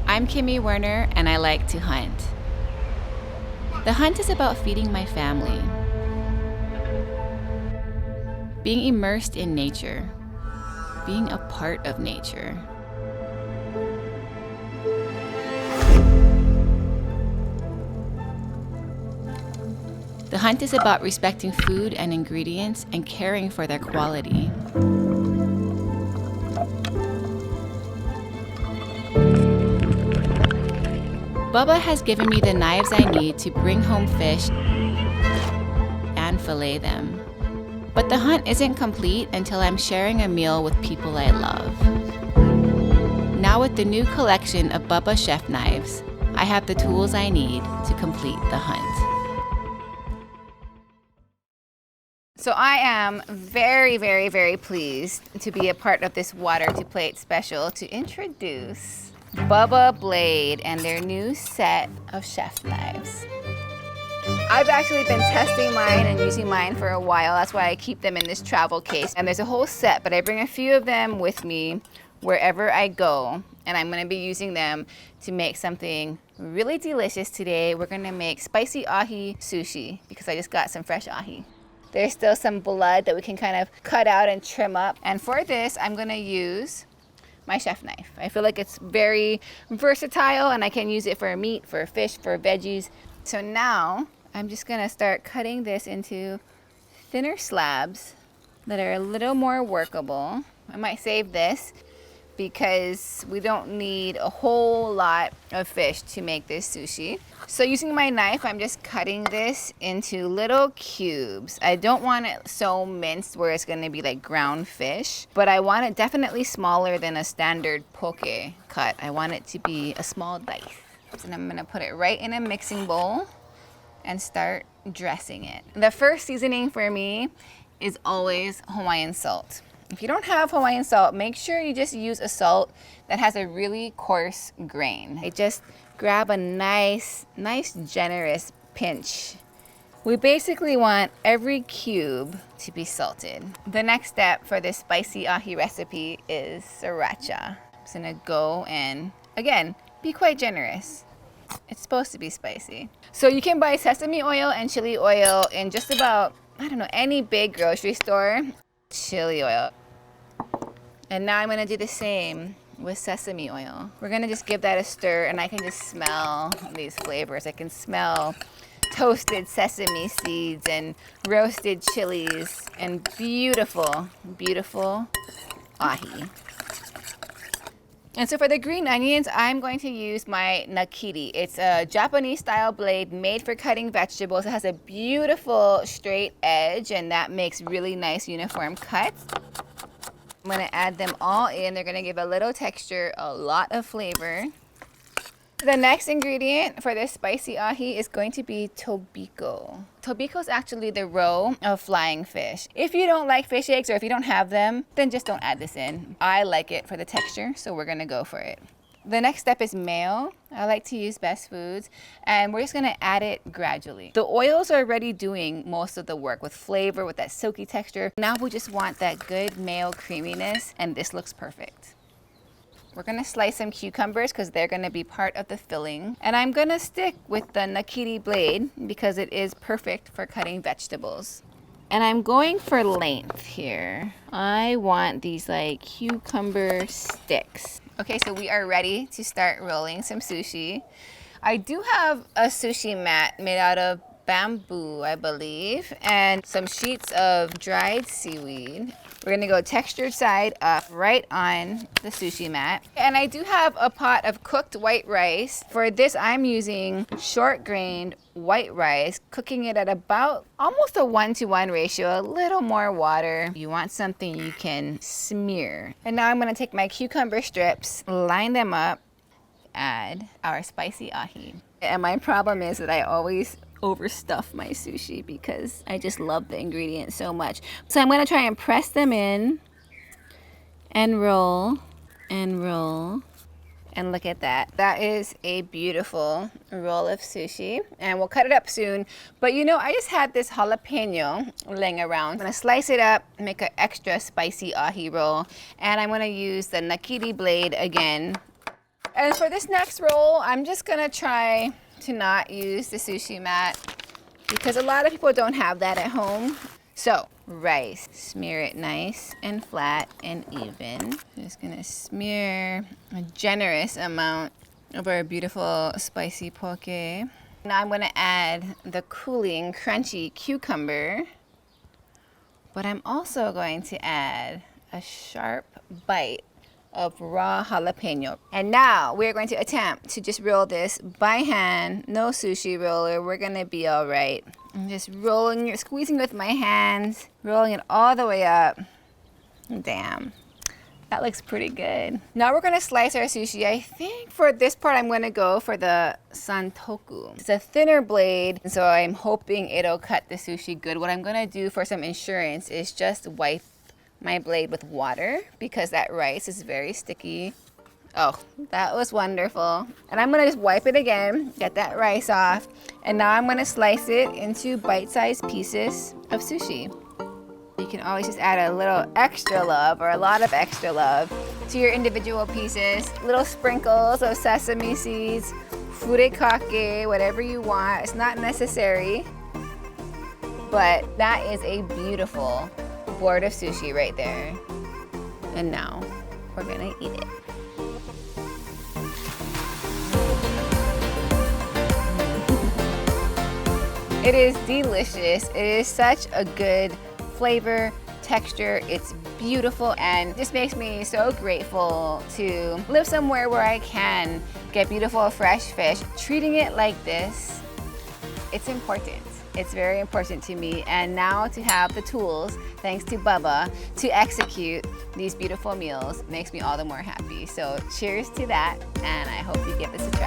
I'm Kimi, Werner, and I like to hunt. The hunt is about feeding my family, being immersed in nature, being a part of nature. The hunt is about respecting food and ingredients and caring for their quality. Bubba has given me the knives I need to bring home fish and fillet them. But the hunt isn't complete until I'm sharing a meal with people I love. Now with the new collection of Bubba chef knives, I have the tools I need to complete the hunt. So I am very, very, very pleased to be a part of this Water to Plate special to introduce Bubba Blade and their new set of chef knives. I've actually been testing mine and using mine for a while. That's why I keep them in this travel case. And there's a whole set, but I bring a few of them with me wherever I go. And I'm gonna be using them to make something really delicious today. We're gonna make spicy ahi sushi because I just got some fresh ahi. There's still some blood that we can kind of cut out and trim up. And for this, I'm gonna use my chef knife. I feel like it's very versatile and I can use it for meat, for fish, for veggies. So now I'm just gonna start cutting this into thinner slabs that are a little more workable. I might save this because we don't need a whole lot of fish to make this sushi. So using my knife, I'm just cutting this into little cubes. I don't want it so minced where it's gonna be like ground fish, but I want it definitely smaller than a standard poke cut. I want it to be a small dice. And I'm gonna put it right in a mixing bowl and start dressing it. The first seasoning for me is always Hawaiian salt. If you don't have Hawaiian salt, make sure you just use a salt that has a really coarse grain. I just grab a nice generous pinch. We basically want every cube to be salted. The next step for this spicy ahi recipe is sriracha. I'm just gonna go and, again, be quite generous. It's supposed to be spicy. So you can buy sesame oil and chili oil in just about, I don't know, any big grocery store. Chili oil. And now I'm gonna do the same with sesame oil. We're gonna just give that a stir and I can just smell these flavors. I can smell toasted sesame seeds and roasted chilies and beautiful, beautiful ahi. And so for the green onions, I'm going to use my nakiri. It's a Japanese style blade made for cutting vegetables. It has a beautiful straight edge and that makes really nice uniform cuts. I'm gonna add them all in. They're gonna give a little texture, a lot of flavor. The next ingredient for this spicy ahi is going to be tobiko. Tobiko is actually the roe of flying fish. If you don't like fish eggs or if you don't have them, then just don't add this in. I like it for the texture, so we're gonna go for it. The next step is mayo. I like to use Best Foods, and we're just gonna add it gradually. The oils are already doing most of the work with flavor, with that silky texture. Now we just want that good mayo creaminess, and this looks perfect. We're gonna slice some cucumbers because they're gonna be part of the filling. And I'm gonna stick with the nakiri blade because it is perfect for cutting vegetables. And I'm going for length here. I want these like cucumber sticks. Okay, so we are ready to start rolling some sushi. I do have a sushi mat made out of bamboo, I believe, and some sheets of dried seaweed. We're gonna go textured side up right on the sushi mat. And I do have a pot of cooked white rice. For this, I'm using short grained white rice, cooking it at about almost a 1-to-1 ratio, a little more water. You want something you can smear. And now I'm gonna take my cucumber strips, line them up, add our spicy ahi. And my problem is that I always overstuff my sushi because I just love the ingredients so much. So I'm gonna try and press them in and roll and roll. And look at that. That is a beautiful roll of sushi. And we'll cut it up soon. But you know, I just had this jalapeno laying around. I'm gonna slice it up, make an extra spicy ahi roll. And I'm gonna use the nakiri blade again. And for this next roll, I'm just gonna try to not use the sushi mat because a lot of people don't have that at home. So, rice, smear it nice and flat and even. Just gonna smear a generous amount of our beautiful spicy poke. Now I'm gonna add the cooling, crunchy cucumber, but I'm also going to add a sharp bite of raw jalapeno. And now we're going to attempt to just roll this by hand, no sushi roller. We're gonna be all right. I'm just rolling it, squeezing with my hands, rolling it all the way up. Damn, that looks pretty good. Now we're gonna slice our sushi. I think for this part, I'm gonna go for the santoku. It's a thinner blade, so I'm hoping it'll cut the sushi good. What I'm gonna do for some insurance is just wipe my blade with water because that rice is very sticky. Oh, that was wonderful. And I'm gonna just wipe it again, get that rice off, and now I'm gonna slice it into bite-sized pieces of sushi. You can always just add a little extra love or a lot of extra love to your individual pieces. Little sprinkles of sesame seeds, furikake, whatever you want. It's not necessary, but that is a beautiful board of sushi right there. And now we're gonna eat it. It is delicious. It is such a good flavor, texture. It's beautiful and just makes me so grateful to live somewhere where I can get beautiful fresh fish. Treating it like this, it's important. It's very important to me, and now to have the tools, thanks to Bubba, to execute these beautiful meals makes me all the more happy. So cheers to that, and I hope you give this a try.